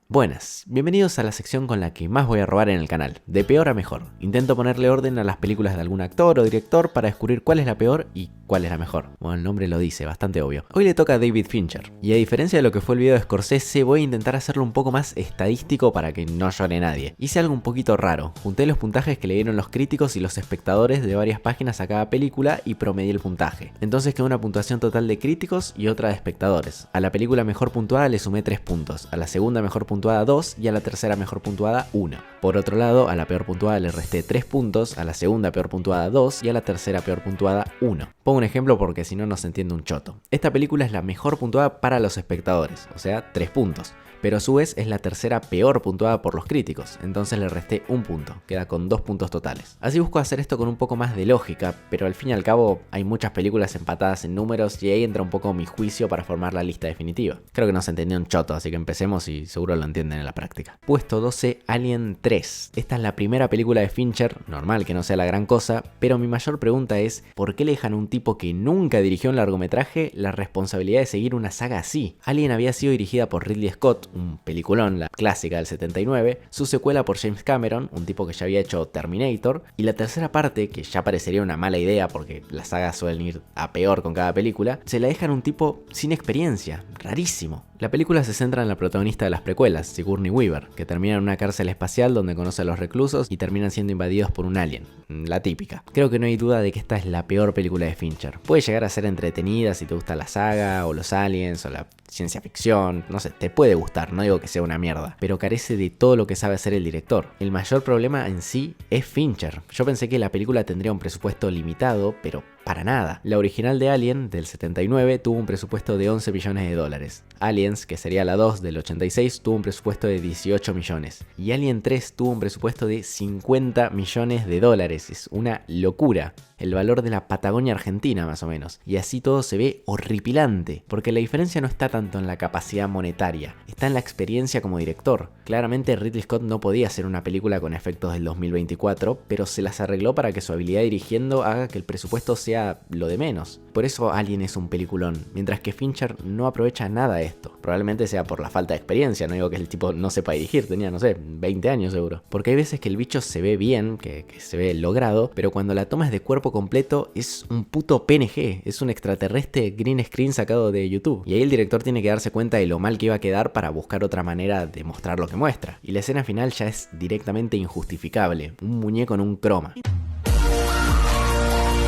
Buenas, bienvenidos a la sección con la que más voy a robar en el canal, de peor a mejor. Intento ponerle orden a las películas de algún actor o director para descubrir cuál es la peor y cuál es la mejor. Bueno, el nombre lo dice, bastante obvio. Hoy le toca a David Fincher, y a diferencia de lo que fue el video de Scorsese, voy a intentar hacerlo un poco más estadístico para que no llore nadie. Hice algo un poquito raro, junté los puntajes que le dieron los críticos y los espectadores de varias páginas a cada película y promedié el puntaje. Entonces quedó una puntuación total de críticos y otra de espectadores. A la película mejor puntuada le sumé 3 puntos, a la segunda mejor puntuada 2 y a la tercera mejor puntuada 1. Por otro lado, a la peor puntuada le resté 3 puntos, a la segunda peor puntuada 2 y a la tercera peor puntuada 1. Pongo un ejemplo porque si no se entiende un choto. Esta película es la mejor puntuada para los espectadores, o sea 3 puntos. Pero a su vez es la tercera peor puntuada por los críticos, entonces le resté 1 punto, queda con 2 puntos totales. Así busco hacer esto con un poco más de lógica, pero al fin y al cabo hay muchas películas empatadas en números y ahí entra un poco mi juicio para formar la lista definitiva. Creo que no se entendió un choto, así que empecemos y seguro lo entienden en la práctica. Puesto 12, Alien 3. Esta es la primera película de Fincher, normal que no sea la gran cosa, pero mi mayor pregunta es, ¿por qué le dejan a un tipo que nunca dirigió un largometraje la responsabilidad de seguir una saga así? Alien había sido dirigida por Ridley Scott, un peliculón, la clásica del 79, su secuela por James Cameron, un tipo que ya había hecho Terminator, y la tercera parte, que ya parecería una mala idea porque las sagas suelen ir a peor con cada película, se la dejan a un tipo sin experiencia, rarísimo. La película se centra en la protagonista de las precuelas, Sigourney Weaver, que termina en una cárcel espacial donde conoce a los reclusos y terminan siendo invadidos por un alien, la típica. Creo que no hay duda de que esta es la peor película de Fincher. Puede llegar a ser entretenida si te gusta la saga, o los aliens, o la ciencia ficción, no sé, te puede gustar, no digo que sea una mierda, pero carece de todo lo que sabe hacer el director. El mayor problema en sí es Fincher. Yo pensé que la película tendría un presupuesto limitado, pero para nada. La original de Alien, del 79, tuvo un presupuesto de 11 millones de dólares. Aliens, que sería la 2 del 86, tuvo un presupuesto de 18 millones. Y Alien 3 tuvo un presupuesto de 50 millones de dólares. Es una locura. El valor de la Patagonia Argentina, más o menos. Y así todo se ve horripilante, porque la diferencia no está tanto en la capacidad monetaria, está en la experiencia como director. Claramente Ridley Scott no podía hacer una película con efectos del 2024, pero se las arregló para que su habilidad dirigiendo haga que el presupuesto sea lo de menos. Por eso Alien es un peliculón, mientras que Fincher no aprovecha nada de esto. Probablemente sea por la falta de experiencia, no digo que el tipo no sepa dirigir, tenía, no sé, 20 años seguro. Porque hay veces que el bicho se ve bien, que se ve logrado, pero cuando la toma es de cuerpo completo es un puto PNG, es un extraterrestre green screen sacado de YouTube. Y ahí el director tiene que darse cuenta de lo mal que iba a quedar para buscar otra manera de mostrar lo que muestra. Y la escena final ya es directamente injustificable, un muñeco en un croma.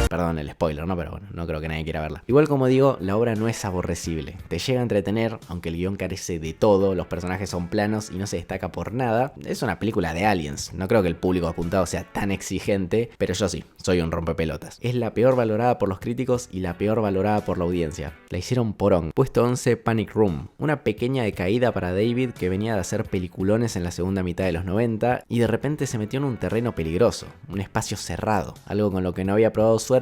Perdón el spoiler, ¿no? Pero bueno, no creo que nadie quiera verla. Igual como digo, la obra no es aborrecible. Te llega a entretener, aunque el guión carece de todo, los personajes son planos y no se destaca por nada. Es una película de aliens. No creo que el público apuntado sea tan exigente, pero yo sí, soy un rompepelotas. Es la peor valorada por los críticos y la peor valorada por la audiencia. La hicieron porón. Puesto 11, Panic Room. Una pequeña decaída para David que venía de hacer peliculones en la segunda mitad de los 90 y de repente se metió en un terreno peligroso, un espacio cerrado, algo con lo que no había probado suerte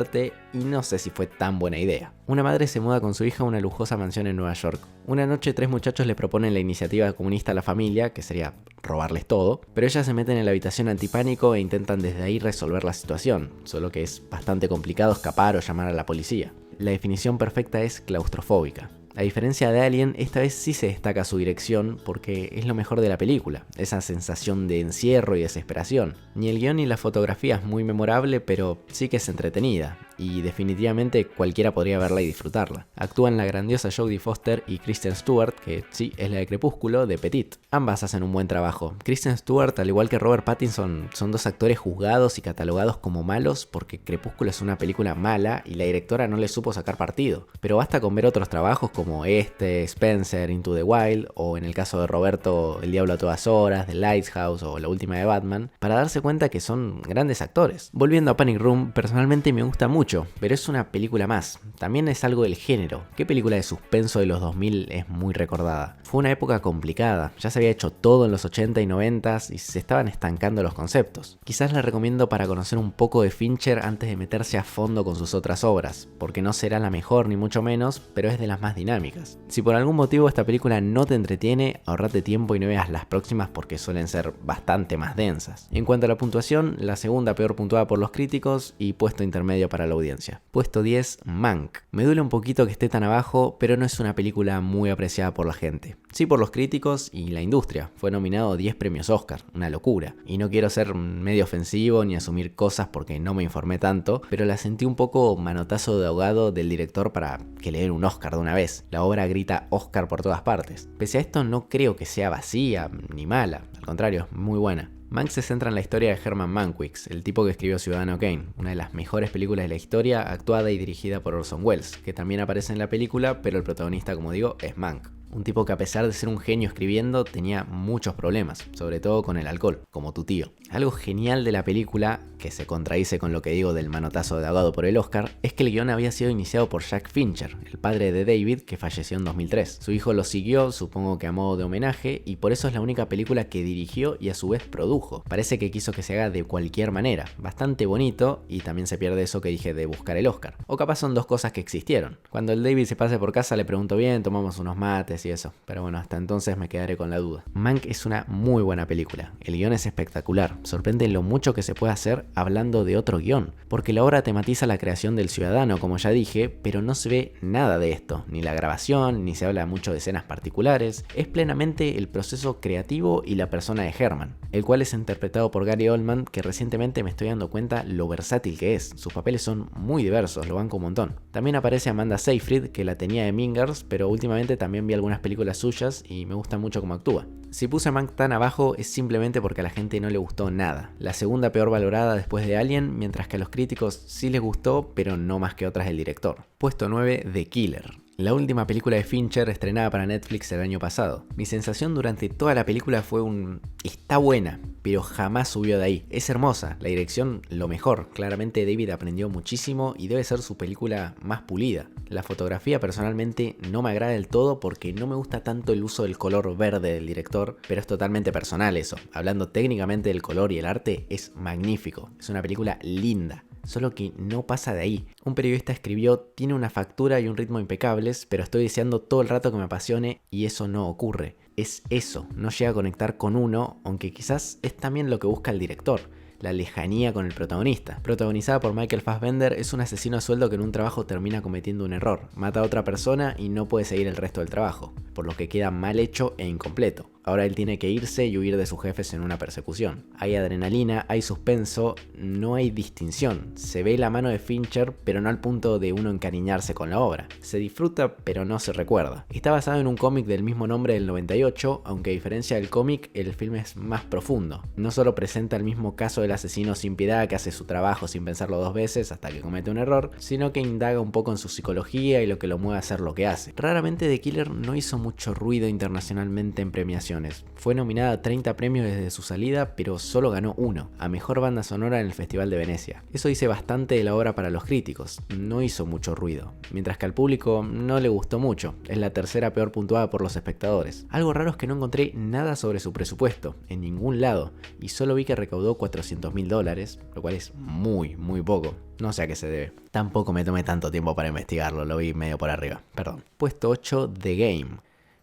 y no sé si fue tan buena idea. Una madre se muda con su hija a una lujosa mansión en Nueva York. Una noche 3 muchachos le proponen la iniciativa comunista a la familia, que sería robarles todo, pero ellas se meten en la habitación antipánico e intentan desde ahí resolver la situación, solo que es bastante complicado escapar o llamar a la policía. La definición perfecta es claustrofóbica. A diferencia de Alien, esta vez sí se destaca su dirección porque es lo mejor de la película, esa sensación de encierro y desesperación. Ni el guión ni la fotografía es muy memorable, pero sí que es entretenida, y definitivamente cualquiera podría verla y disfrutarla. Actúan la grandiosa Jodie Foster y Kristen Stewart, que sí es la de Crepúsculo, de Petite. Ambas hacen un buen trabajo. Kristen Stewart, al igual que Robert Pattinson, son dos actores juzgados y catalogados como malos porque Crepúsculo es una película mala y la directora no le supo sacar partido. Pero basta con ver otros trabajos como Spencer, Into the Wild, o en el caso de Roberto, El Diablo a todas horas, The Lighthouse o la última de Batman, para darse cuenta que son grandes actores. Volviendo a Panic Room, personalmente me gusta mucho, pero es una película más. También es algo del género. ¿Qué película de suspenso de los 2000 es muy recordada? Fue una época complicada, ya se había hecho todo en los 80 y 90 y se estaban estancando los conceptos. Quizás la recomiendo para conocer un poco de Fincher antes de meterse a fondo con sus otras obras, porque no será la mejor ni mucho menos, pero es de las más dinámicas. Si por algún motivo esta película no te entretiene, ahorrate tiempo y no veas las próximas porque suelen ser bastante más densas. En cuanto a la puntuación, la segunda peor puntuada por los críticos y puesto intermedio para la audiencia. Puesto 10, Mank. Me duele un poquito que esté tan abajo, pero no es una película muy apreciada por la gente. Sí por los críticos y la industria. Fue nominado a 10 premios Oscar, una locura. Y no quiero ser medio ofensivo ni asumir cosas porque no me informé tanto, pero la sentí un poco manotazo de ahogado del director para que le den un Oscar de una vez. La obra grita Oscar por todas partes. Pese a esto no creo que sea vacía ni mala, al contrario, muy buena. Mank se centra en la historia de Herman Mankiewicz, el tipo que escribió Ciudadano Kane, una de las mejores películas de la historia, actuada y dirigida por Orson Welles, que también aparece en la película, pero el protagonista, como digo, es Mank. Un tipo que a pesar de ser un genio escribiendo tenía muchos problemas, sobre todo con el alcohol, como tu tío. Algo genial de la película, que se contradice con lo que digo del manotazo de ahogado por el Oscar, es que el guión había sido iniciado por Jack Fincher, el padre de David, que falleció en 2003. Su hijo lo siguió, supongo que a modo de homenaje, y por eso es la única película que dirigió y a su vez produjo. Parece que quiso que se haga de cualquier manera, bastante bonito, y también se pierde eso que dije de buscar el Oscar. O capaz son dos cosas que existieron. Cuando el David se pase por casa le pregunto bien, tomamos unos mates y eso, pero bueno, hasta entonces me quedaré con la duda. Mank es una muy buena película, el guión es espectacular, sorprende lo mucho que se puede hacer hablando de otro guión, porque la obra tematiza la creación del ciudadano, como ya dije, pero no se ve nada de esto, ni la grabación, ni se habla mucho de escenas particulares, es plenamente el proceso creativo y la persona de Herman, el cual es interpretado por Gary Oldman, que recientemente me estoy dando cuenta lo versátil que es, sus papeles son muy diversos, lo banco un montón. También aparece Amanda Seyfried, que la tenía de Mean Girls, pero últimamente también vi algunas películas suyas y me gusta mucho cómo actúa. Si puse a Mank tan abajo es simplemente porque a la gente no le gustó nada. La segunda peor valorada después de Alien, mientras que a los críticos sí les gustó, pero no más que otras del director. Puesto 9, The Killer. La última película de Fincher estrenada para Netflix el año pasado. Mi sensación durante toda la película fue está buena, pero jamás subió de ahí. Es hermosa, la dirección lo mejor. Claramente David aprendió muchísimo y debe ser su película más pulida. La fotografía personalmente no me agrada del todo porque no me gusta tanto el uso del color verde del director, pero es totalmente personal eso. Hablando técnicamente del color y el arte, es magnífico. Es una película linda. Solo que no pasa de ahí. Un periodista escribió, tiene una factura y un ritmo impecables, pero estoy deseando todo el rato que me apasione y eso no ocurre. Es eso, no llega a conectar con uno, aunque quizás es también lo que busca el director. La lejanía con el protagonista. Protagonizada por Michael Fassbender, es un asesino a sueldo que en un trabajo termina cometiendo un error. Mata a otra persona y no puede seguir el resto del trabajo, por lo que queda mal hecho e incompleto. Ahora él tiene que irse y huir de sus jefes en una persecución. Hay adrenalina, hay suspenso, no hay distinción. Se ve la mano de Fincher, pero no al punto de uno encariñarse con la obra. Se disfruta, pero no se recuerda. Está basado en un cómic del mismo nombre del 98, aunque a diferencia del cómic, el film es más profundo. No solo presenta el mismo caso del asesino sin piedad que hace su trabajo sin pensarlo dos veces hasta que comete un error, sino que indaga un poco en su psicología y lo que lo mueve a hacer lo que hace. Raramente The Killer no hizo mucho ruido internacionalmente en premiaciones. Fue nominada a 30 premios desde su salida, pero solo ganó uno, a Mejor Banda Sonora en el Festival de Venecia. Eso dice bastante de la obra para los críticos, no hizo mucho ruido, mientras que al público no le gustó mucho, es la tercera peor puntuada por los espectadores. Algo raro es que no encontré nada sobre su presupuesto, en ningún lado, y solo vi que recaudó $400.000, lo cual es muy poco. No sé a qué se debe. Tampoco me tomé tanto tiempo para investigarlo, lo vi medio por arriba, perdón. Puesto 8, The Game.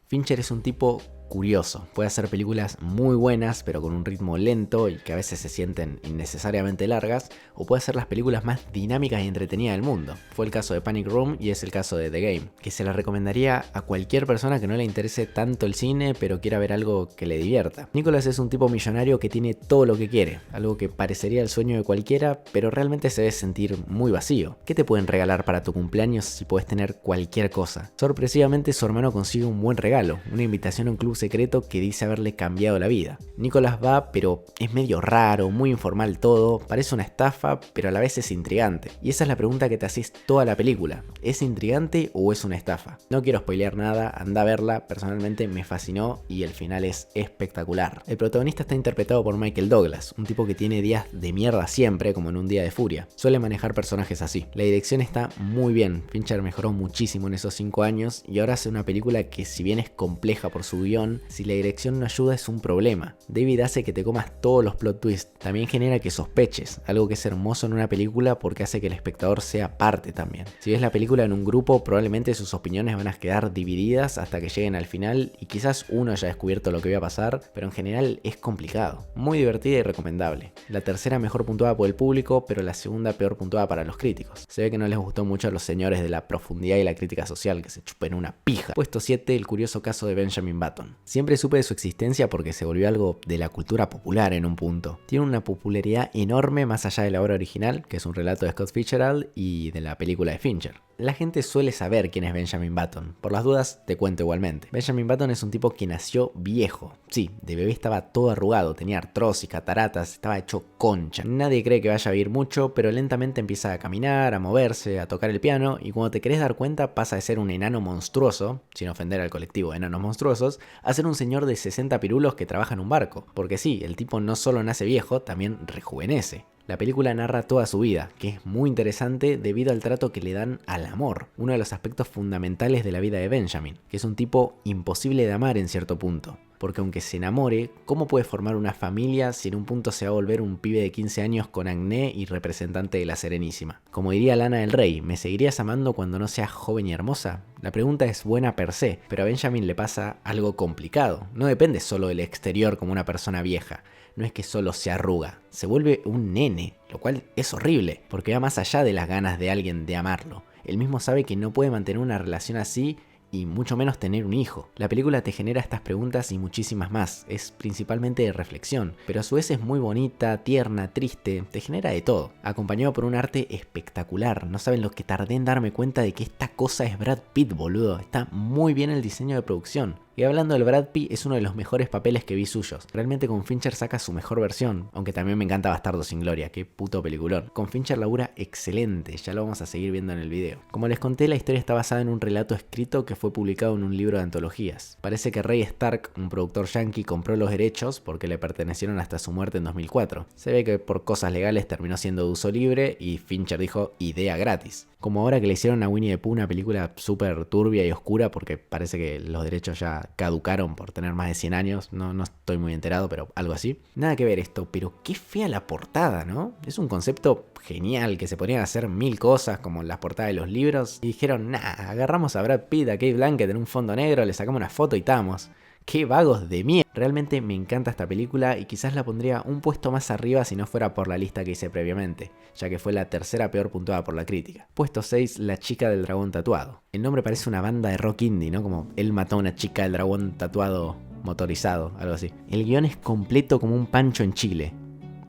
Fincher es un tipo curioso, puede hacer películas muy buenas pero con un ritmo lento y que a veces se sienten innecesariamente largas, o puede hacer las películas más dinámicas y entretenidas del mundo. Fue el caso de Panic Room y es el caso de The Game, que se la recomendaría a cualquier persona que no le interese tanto el cine pero quiera ver algo que le divierta. Nicolas es un tipo millonario que tiene todo lo que quiere, algo que parecería el sueño de cualquiera, pero realmente se debe sentir muy vacío. ¿Qué te pueden regalar para tu cumpleaños si puedes tener cualquier cosa? Sorpresivamente su hermano consigue un buen regalo, una invitación a un club secreto que dice haberle cambiado la vida. Nicolas va, pero es medio raro, muy informal todo, parece una estafa, pero a la vez es intrigante. Y esa es la pregunta que te haces toda la película. ¿Es intrigante o es una estafa? No quiero spoilear nada, anda a verla, personalmente me fascinó y el final es espectacular. El protagonista está interpretado por Michael Douglas, un tipo que tiene días de mierda siempre, como en Un día de furia. Suele manejar personajes así. La dirección está muy bien, Fincher mejoró muchísimo en esos 5 años y ahora hace una película que si bien es compleja por su guión guión, si la dirección no ayuda es un problema. David hace que te comas todos los plot twists, también genera que sospeches, algo que es hermoso en una película porque hace que el espectador sea parte también. Si ves la película en un grupo, probablemente sus opiniones van a quedar divididas hasta que lleguen al final y quizás uno haya descubierto lo que iba a pasar, pero en general es complicado. Muy divertida y recomendable. La tercera mejor puntuada por el público, pero la segunda peor puntuada para los críticos. Se ve que no les gustó mucho a los señores de la profundidad y la crítica social, que se chupen una pija. Puesto 7, el curioso caso de Benjamin Button. Siempre supe de su existencia porque se volvió algo de la cultura popular en un punto. Tiene una popularidad enorme más allá de la obra original, que es un relato de Scott Fitzgerald, y de la película de Fincher. La gente suele saber quién es Benjamin Button. Por las dudas, te cuento igualmente. Benjamin Button es un tipo que nació viejo. Sí, de bebé estaba todo arrugado, tenía artrosis, cataratas, estaba hecho concha. Nadie cree que vaya a vivir mucho, pero lentamente empieza a caminar, a moverse, a tocar el piano, y cuando te querés dar cuenta pasa de ser un enano monstruoso, sin ofender al colectivo de enanos monstruosos, a ser un señor de 60 pirulos que trabaja en un barco. Porque sí, el tipo no solo nace viejo, también rejuvenece. La película narra toda su vida, que es muy interesante debido al trato que le dan al amor, uno de los aspectos fundamentales de la vida de Benjamin, que es un tipo imposible de amar en cierto punto. Porque aunque se enamore, ¿cómo puede formar una familia si en un punto se va a volver un pibe de 15 años con acné y representante de la Serenísima? Como diría Lana del Rey, ¿me seguirías amando cuando no seas joven y hermosa? La pregunta es buena per se, pero a Benjamin le pasa algo complicado. No depende solo del exterior como una persona vieja. No es que solo se arruga, se vuelve un nene, lo cual es horrible, porque va más allá de las ganas de alguien de amarlo. Él mismo sabe que no puede mantener una relación así y mucho menos tener un hijo. La película te genera estas preguntas y muchísimas más, es principalmente de reflexión, pero a su vez es muy bonita, tierna, triste, te genera de todo, acompañado por un arte espectacular. No saben lo que tardé en darme cuenta de que esta cosa es Brad Pitt, boludo, está muy bien el diseño de producción. Y hablando del Brad Pitt, es uno de los mejores papeles que vi suyos. Realmente con Fincher saca su mejor versión, aunque también me encanta Bastardo sin Gloria, qué puto peliculón. Con Fincher labura excelente, ya lo vamos a seguir viendo en el video. Como les conté, la historia está basada en un relato escrito que fue publicado en un libro de antologías. Parece que Ray Stark, un productor yankee, compró los derechos porque le pertenecieron hasta su muerte en 2004. Se ve que por cosas legales terminó siendo de uso libre y Fincher dijo idea gratis. Como ahora que le hicieron a Winnie the Pooh una película súper turbia y oscura porque parece que los derechos ya caducaron por tener más de 100 años. No estoy muy enterado, pero algo así. Nada que ver esto, pero qué fea la portada, ¿no? Es un concepto genial que se podrían hacer mil cosas como las portadas de los libros. Y dijeron, nah, agarramos a Brad Pitt, a Kate Blanchett en un fondo negro, le sacamos una foto y estamos. ¡Qué vagos de mierda! Realmente me encanta esta película y quizás la pondría un puesto más arriba si no fuera por la lista que hice previamente, ya que fue la tercera peor puntuada por la crítica. Puesto 6, La chica del dragón tatuado. El nombre parece una banda de rock indie, ¿no? Como él mató a una chica del dragón tatuado motorizado, algo así. El guión es completo como un pancho en Chile.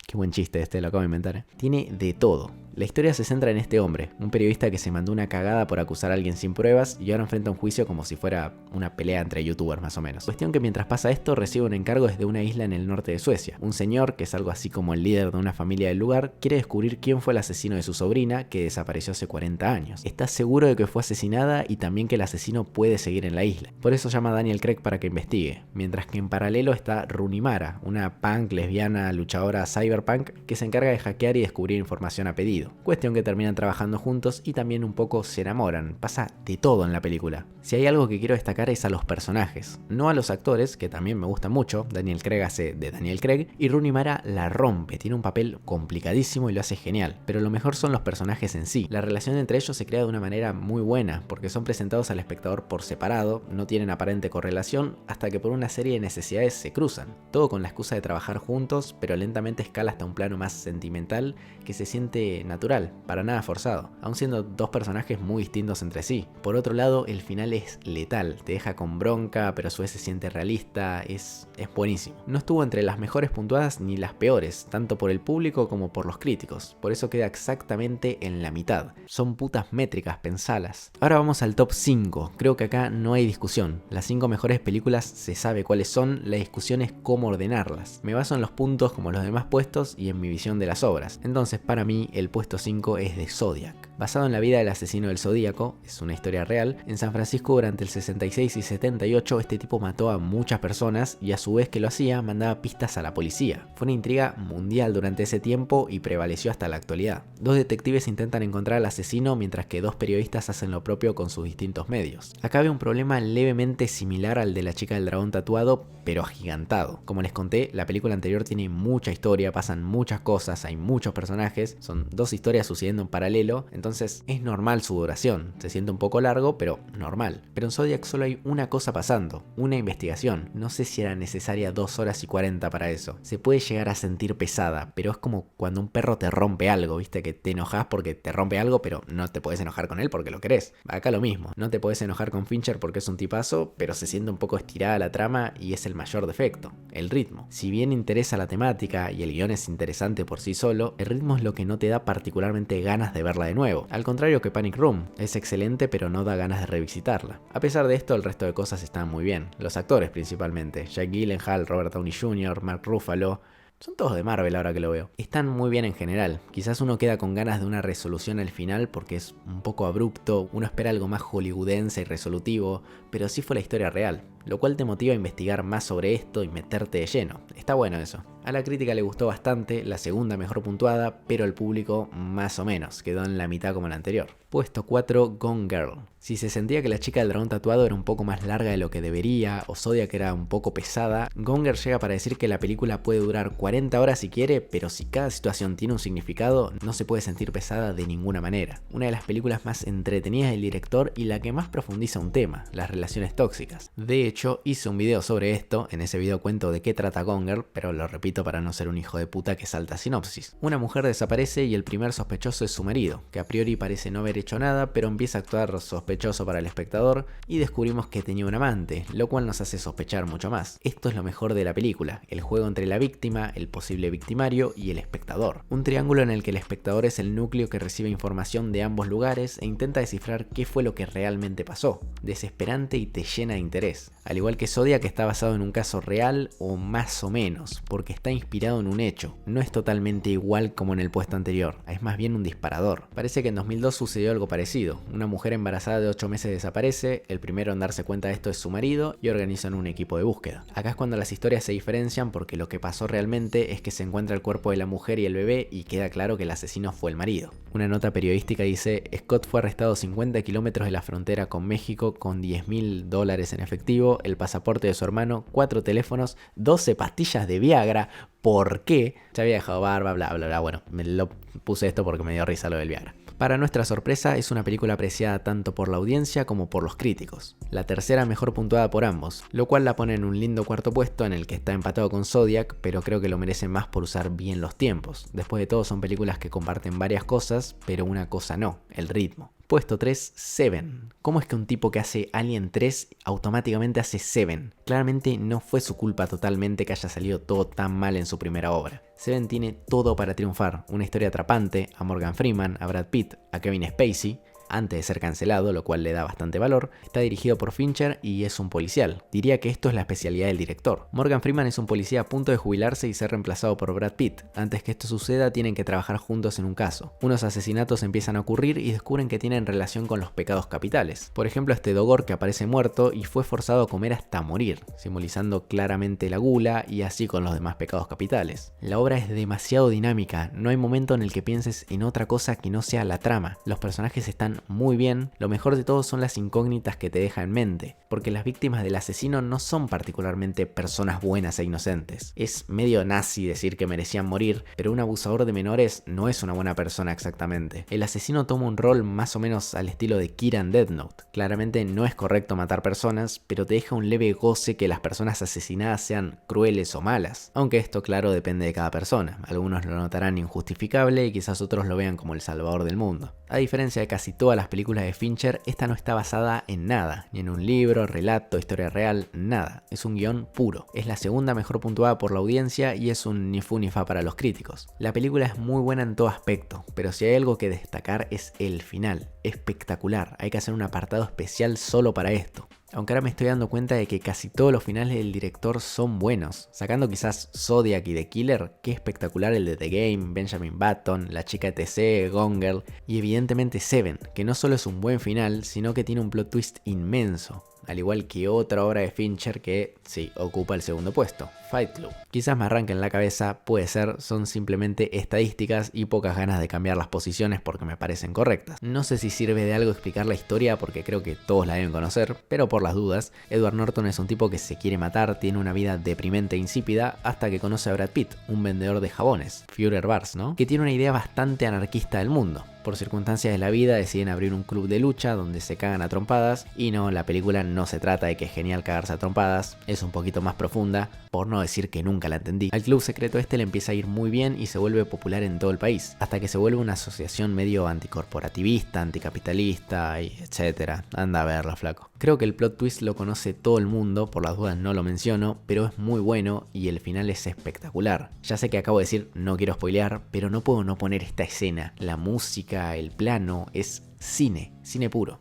Qué buen chiste este, lo acabo de inventar, ¿eh? Tiene de todo. La historia se centra en este hombre, un periodista que se mandó una cagada por acusar a alguien sin pruebas y ahora enfrenta un juicio como si fuera una pelea entre youtubers más o menos. Cuestión que mientras pasa esto recibe un encargo desde una isla en el norte de Suecia. Un señor, que es algo así como el líder de una familia del lugar, quiere descubrir quién fue el asesino de su sobrina que desapareció hace 40 años. Está seguro de que fue asesinada y también que el asesino puede seguir en la isla. Por eso llama a Daniel Craig para que investigue, mientras que en paralelo está Rooney Mara, una punk lesbiana luchadora cyberpunk que se encarga de hackear y descubrir información a pedido. Cuestión que terminan trabajando juntos y también un poco se enamoran. Pasa de todo en la película. Si hay algo que quiero destacar es a los personajes, no a los actores, que también me gustan mucho. Daniel Craig hace de Daniel Craig y Rooney Mara la rompe, tiene un papel complicadísimo y lo hace genial. Pero lo mejor son los personajes en sí. La relación entre ellos se crea de una manera muy buena, porque son presentados al espectador por separado, no tienen aparente correlación, hasta que por una serie de necesidades se cruzan. Todo con la excusa de trabajar juntos, pero lentamente escala hasta un plano más sentimental que se siente natural, para nada forzado, aun siendo dos personajes muy distintos entre sí. Por otro lado, el final es letal, te deja con bronca, pero a su vez se siente realista, es buenísimo. No estuvo entre las mejores puntuadas ni las peores, tanto por el público como por los críticos, por eso queda exactamente en la mitad. Son putas métricas, pensalas. Ahora vamos al top 5, creo que acá no hay discusión. Las 5 mejores películas se sabe cuáles son, la discusión es cómo ordenarlas. Me baso en los puntos como los demás puestos y en mi visión de las obras. Entonces para mí el puesto 5 es de Zodiac. Basado en la vida del asesino del Zodíaco, es una historia real, en San Francisco durante el 66 y 78 este tipo mató a muchas personas y a su vez que lo hacía mandaba pistas a la policía. Fue una intriga mundial durante ese tiempo y prevaleció hasta la actualidad. Dos detectives intentan encontrar al asesino mientras que dos periodistas hacen lo propio con sus distintos medios. Acá había un problema levemente similar al de la chica del dragón tatuado, pero agigantado. Como les conté, la película anterior tiene mucha historia, pasan muchas cosas, hay muchos personajes, son dos historias sucediendo en paralelo, entonces es normal su duración, se siente un poco largo, pero normal. Pero en Zodiac solo hay una cosa pasando, una investigación. No sé si era necesaria 2 horas y 40 para eso. Se puede llegar a sentir pesada, pero es como cuando un perro te rompe algo, viste, que te enojas porque te rompe algo, pero no te podés enojar con él porque lo querés. Acá lo mismo, no te podés enojar con Fincher porque es un tipazo, pero se siente un poco estirada la trama y es el mayor defecto, el ritmo. Si bien interesa la temática y el guión es interesante por sí solo, el ritmo es lo que no te da particularmente ganas de verla de nuevo. Al contrario que Panic Room, es excelente pero no da ganas de revisitarla. A pesar de esto, el resto de cosas están muy bien. Los actores principalmente, Jake Gyllenhaal, Robert Downey Jr., Mark Ruffalo, son todos de Marvel ahora que lo veo. Están muy bien en general. Quizás uno queda con ganas de una resolución al final porque es un poco abrupto, uno espera algo más hollywoodense y resolutivo, pero sí fue la historia real, lo cual te motiva a investigar más sobre esto y meterte de lleno. Está bueno eso. A la crítica le gustó bastante, la segunda mejor puntuada, pero el público más o menos, quedó en la mitad como la anterior. Puesto 4, Gone Girl. Si se sentía que la chica del dragón tatuado era un poco más larga de lo que debería, o Zodiac era un poco pesada, Gone Girl llega para decir que la película puede durar 40 horas si quiere, pero si cada situación tiene un significado, no se puede sentir pesada de ninguna manera. Una de las películas más entretenidas del director y la que más profundiza un tema, las relaciones tóxicas. De hecho, hice un video sobre esto, en ese video cuento de qué trata Gone Girl, pero lo repito para no ser un hijo de puta que salta sinopsis. Una mujer desaparece y el primer sospechoso es su marido, que a priori parece no haber hecho nada, pero empieza a actuar sospechoso para el espectador y descubrimos que tenía un amante, lo cual nos hace sospechar mucho más. Esto es lo mejor de la película, el juego entre la víctima, el posible victimario y el espectador. Un triángulo en el que el espectador es el núcleo que recibe información de ambos lugares e intenta descifrar qué fue lo que realmente pasó. Desesperante y te llena de interés. Al igual que Zodiac, está basado en un caso real o más o menos, porque está inspirado en un hecho. No es totalmente igual como en el puesto anterior, es más bien un disparador. Parece que en 2002 sucedió algo parecido. Una mujer embarazada de 8 meses desaparece, el primero en darse cuenta de esto es su marido y organizan un equipo de búsqueda. Acá es cuando las historias se diferencian porque lo que pasó realmente es que se encuentra el cuerpo de la mujer y el bebé y queda claro que el asesino fue el marido. Una nota periodística dice: Scott fue arrestado 50 kilómetros de la frontera con México con $10.000 en efectivo, el pasaporte de su hermano, 4 teléfonos, 12 pastillas de Viagra. ¿Por qué? Ya había dejado barba, bla bla bla. Bueno, me lo puse esto porque me dio risa lo del Viagra. Para nuestra sorpresa, es una película apreciada tanto por la audiencia como por los críticos. La tercera mejor puntuada por ambos, lo cual la pone en un lindo cuarto puesto en el que está empatado con Zodiac, pero creo que lo merece más por usar bien los tiempos. Después de todo, son películas que comparten varias cosas, pero una cosa no, el ritmo. Puesto 3, Seven. ¿Cómo es que un tipo que hace Alien 3 automáticamente hace Seven? Claramente no fue su culpa totalmente que haya salido todo tan mal en su primera obra. Seven tiene todo para triunfar, una historia atrapante, a Morgan Freeman, a Brad Pitt, a Kevin Spacey, antes de ser cancelado, lo cual le da bastante valor. Está dirigido por Fincher y es un policial. Diría que esto es la especialidad del director. Morgan Freeman es un policía a punto de jubilarse y ser reemplazado por Brad Pitt. Antes que esto suceda, tienen que trabajar juntos en un caso. Unos asesinatos empiezan a ocurrir y descubren que tienen relación con los pecados capitales. Por ejemplo, este Dogor que aparece muerto y fue forzado a comer hasta morir, simbolizando claramente la gula y así con los demás pecados capitales. La obra es demasiado dinámica, no hay momento en el que pienses en otra cosa que no sea la trama. Los personajes están muy bien, lo mejor de todo son las incógnitas que te deja en mente, porque las víctimas del asesino no son particularmente personas buenas e inocentes. Es medio nazi decir que merecían morir, pero un abusador de menores no es una buena persona exactamente. El asesino toma un rol más o menos al estilo de Kira en Death Note. Claramente no es correcto matar personas, pero te deja un leve goce que las personas asesinadas sean crueles o malas, aunque esto claro depende de cada persona. Algunos lo notarán injustificable y quizás otros lo vean como el salvador del mundo. A diferencia de casi todas las películas de Fincher, esta no está basada en nada, ni en un libro, relato, historia real, nada. Es un guión puro. Es la segunda mejor puntuada por la audiencia y es un ni fu ni fa para los críticos. La película es muy buena en todo aspecto, pero si hay algo que destacar es el final. Espectacular, hay que hacer un apartado especial solo para esto. aunque ahora me estoy dando cuenta de que casi todos los finales del director son buenos, sacando quizás Zodiac y The Killer, qué espectacular el de The Game, Benjamin Button, La chica ETC, Gone Girl y evidentemente Seven, que no solo es un buen final, sino que tiene un plot twist inmenso, al igual que otra obra de Fincher que, sí, ocupa el segundo puesto, Fight Club. Quizás me arranque en la cabeza, puede ser, son simplemente estadísticas y pocas ganas de cambiar las posiciones porque me parecen correctas. No sé si sirve de algo explicar la historia porque creo que todos la deben conocer, pero por las dudas, Edward Norton es un tipo que se quiere matar, tiene una vida deprimente e insípida hasta que conoce a Brad Pitt, un vendedor de jabones, Führer Bars, ¿no? Que tiene una idea bastante anarquista del mundo. Por circunstancias de la vida deciden abrir un club de lucha donde se cagan a trompadas y no, la película no se trata de que es genial cagarse a trompadas, es un poquito más profunda, por no decir que nunca la entendí. Al club secreto este le empieza a ir muy bien y se vuelve popular en todo el país, hasta que se vuelve una asociación medio anticorporativista, anticapitalista y etcétera. Anda a verla, flaco. Creo que el plot twist lo conoce todo el mundo, por las dudas no lo menciono, pero es muy bueno y el final es espectacular. Ya sé que acabo de decir no quiero spoilear, pero no puedo no poner esta escena. La música, el plano, es cine puro.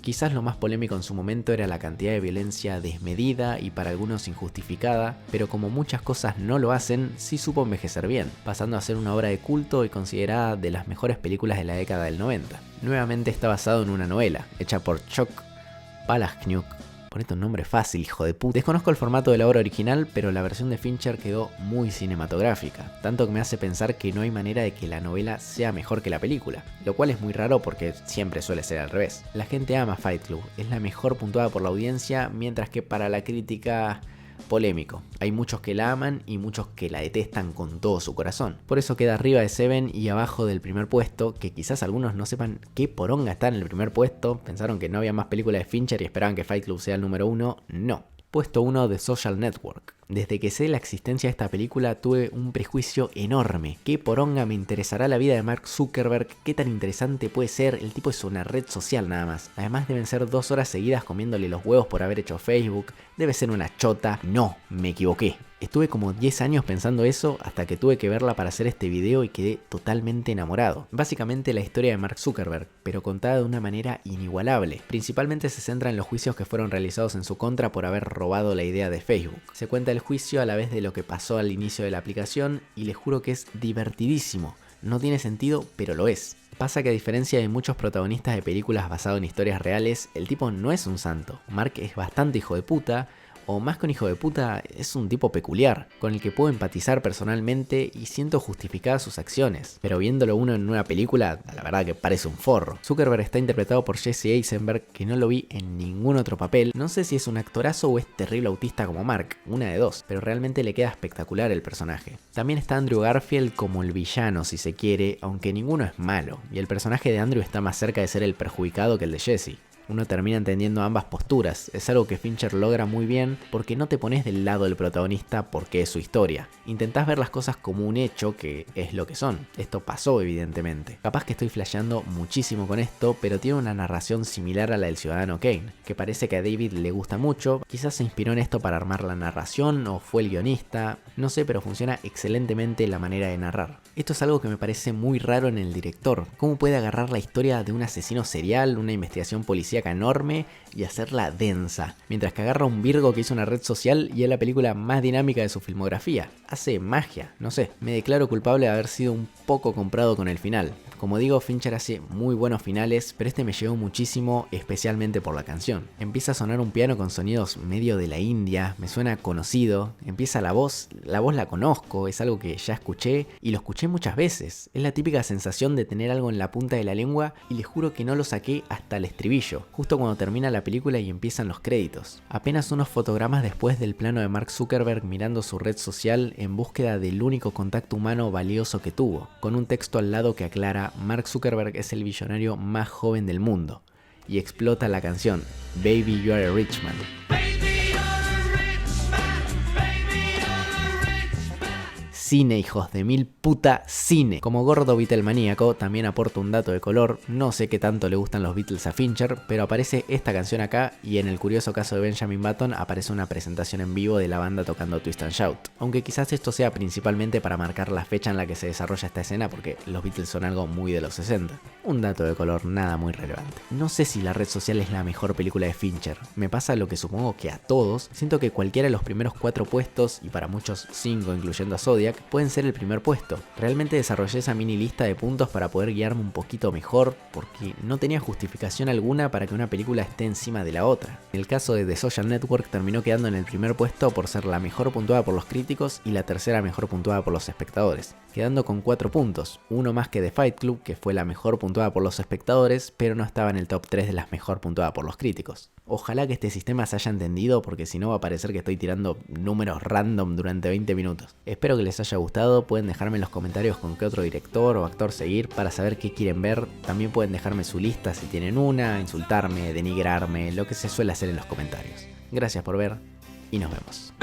Quizás lo más polémico en su momento era la cantidad de violencia desmedida y para algunos injustificada, pero como muchas cosas no lo hacen, sí supo envejecer bien, pasando a ser una obra de culto y considerada de las mejores películas de la década del 90. Nuevamente está basado en una novela, hecha por Chuck Palahniuk. Ponete un nombre fácil, hijo de puta. Desconozco el formato de la obra original, pero la versión de Fincher quedó muy cinematográfica, tanto que me hace pensar que no hay manera de que la novela sea mejor que la película, lo cual es muy raro porque siempre suele ser al revés. La gente ama Fight Club, es la mejor puntuada por la audiencia, mientras que para la crítica, polémico. Hay muchos que la aman y muchos que la detestan con todo su corazón. Por eso queda arriba de Seven y abajo del primer puesto, que quizás algunos no sepan qué poronga está en el primer puesto, pensaron que no había más películas de Fincher y esperaban que Fight Club sea el número 1, no. Puesto 1 de Social Network. Desde que sé la existencia de esta película tuve un prejuicio enorme. ¿Qué poronga me interesará la vida de Mark Zuckerberg? ¿Qué tan interesante puede ser? El tipo es una red social nada más. Además deben ser 2 horas seguidas comiéndole los huevos por haber hecho Facebook. Debe ser una chota. No, me equivoqué. Estuve como 10 años pensando eso hasta que tuve que verla para hacer este video y quedé totalmente enamorado. Básicamente la historia de Mark Zuckerberg, pero contada de una manera inigualable. Principalmente se centra en los juicios que fueron realizados en su contra por haber robado la idea de Facebook. Se cuenta el juicio a la vez de lo que pasó al inicio de la aplicación y les juro que es divertidísimo. No tiene sentido, pero lo es. Pasa que a diferencia de muchos protagonistas de películas basadas en historias reales, el tipo no es un santo. Mark es bastante hijo de puta, o más que un hijo de puta, es un tipo peculiar, con el que puedo empatizar personalmente y siento justificadas sus acciones. Pero viéndolo uno en una película, la verdad que parece un forro. Zuckerberg está interpretado por Jesse Eisenberg, que no lo vi en ningún otro papel. No sé si es un actorazo o es terrible autista como Mark, una de dos, pero realmente le queda espectacular el personaje. También está Andrew Garfield como el villano si se quiere, aunque ninguno es malo, y el personaje de Andrew está más cerca de ser el perjudicado que el de Jesse. Uno termina entendiendo ambas posturas, es algo que Fincher logra muy bien porque no te pones del lado del protagonista porque es su historia. Intentás ver las cosas como un hecho que es lo que son. Esto pasó evidentemente. Capaz que estoy flasheando muchísimo con esto, pero tiene una narración similar a la del Ciudadano Kane, que parece que a David le gusta mucho. Quizás se inspiró en esto para armar la narración o fue el guionista, no sé, pero funciona excelentemente la manera de narrar. Esto es algo que me parece muy raro en el director. ¿Cómo puede agarrar la historia de un asesino serial, una investigación policial enorme y hacerla densa, mientras que agarra un virgo que hizo una red social y es la película más dinámica de su filmografía? Hace magia, no sé, me declaro culpable de haber sido un poco comprado con el final. Como digo, Fincher hace muy buenos finales, pero este me llegó muchísimo, especialmente por la canción. Empieza a sonar un piano con sonidos medio de la India, me suena conocido, empieza la voz la conozco, es algo que ya escuché y lo escuché muchas veces. Es la típica sensación de tener algo en la punta de la lengua y les juro que no lo saqué hasta el estribillo, justo cuando termina la película y empiezan los créditos. Apenas unos fotogramas después del plano de Mark Zuckerberg mirando su red social en búsqueda del único contacto humano valioso que tuvo, con un texto al lado que aclara: Mark Zuckerberg es el billonario más joven del mundo, y explota la canción Baby You Are a Rich Man. cine, hijos de mil puta, cine. Como gordo Beatlemaníaco, también aporto un dato de color. No sé qué tanto le gustan los Beatles a Fincher, pero aparece esta canción acá y en el curioso caso de Benjamin Button aparece una presentación en vivo de la banda tocando Twist and Shout. Aunque quizás esto sea principalmente para marcar la fecha en la que se desarrolla esta escena, porque los Beatles son algo muy de los 60. Un dato de color nada muy relevante. No sé si La Red Social es la mejor película de Fincher. Me pasa lo que supongo que a todos. Siento que cualquiera de los primeros 4 puestos, y para muchos 5 incluyendo a Zodiac, pueden ser el primer puesto. Realmente desarrollé esa mini lista de puntos para poder guiarme un poquito mejor, porque no tenía justificación alguna para que una película esté encima de la otra. En el caso de The Social Network terminó quedando en el primer puesto por ser la mejor puntuada por los críticos y la tercera mejor puntuada por los espectadores, quedando con 4 puntos, uno más que The Fight Club, que fue la mejor puntuada por los espectadores, pero no estaba en el top 3 de las mejor puntuada por los críticos. Ojalá que este sistema se haya entendido, porque si no va a parecer que estoy tirando números random durante 20 minutos. Espero que les haya gustado, pueden dejarme en los comentarios con qué otro director o actor seguir para saber qué quieren ver. También pueden dejarme su lista si tienen una, insultarme, denigrarme, lo que se suele hacer en los comentarios. Gracias por ver y nos vemos.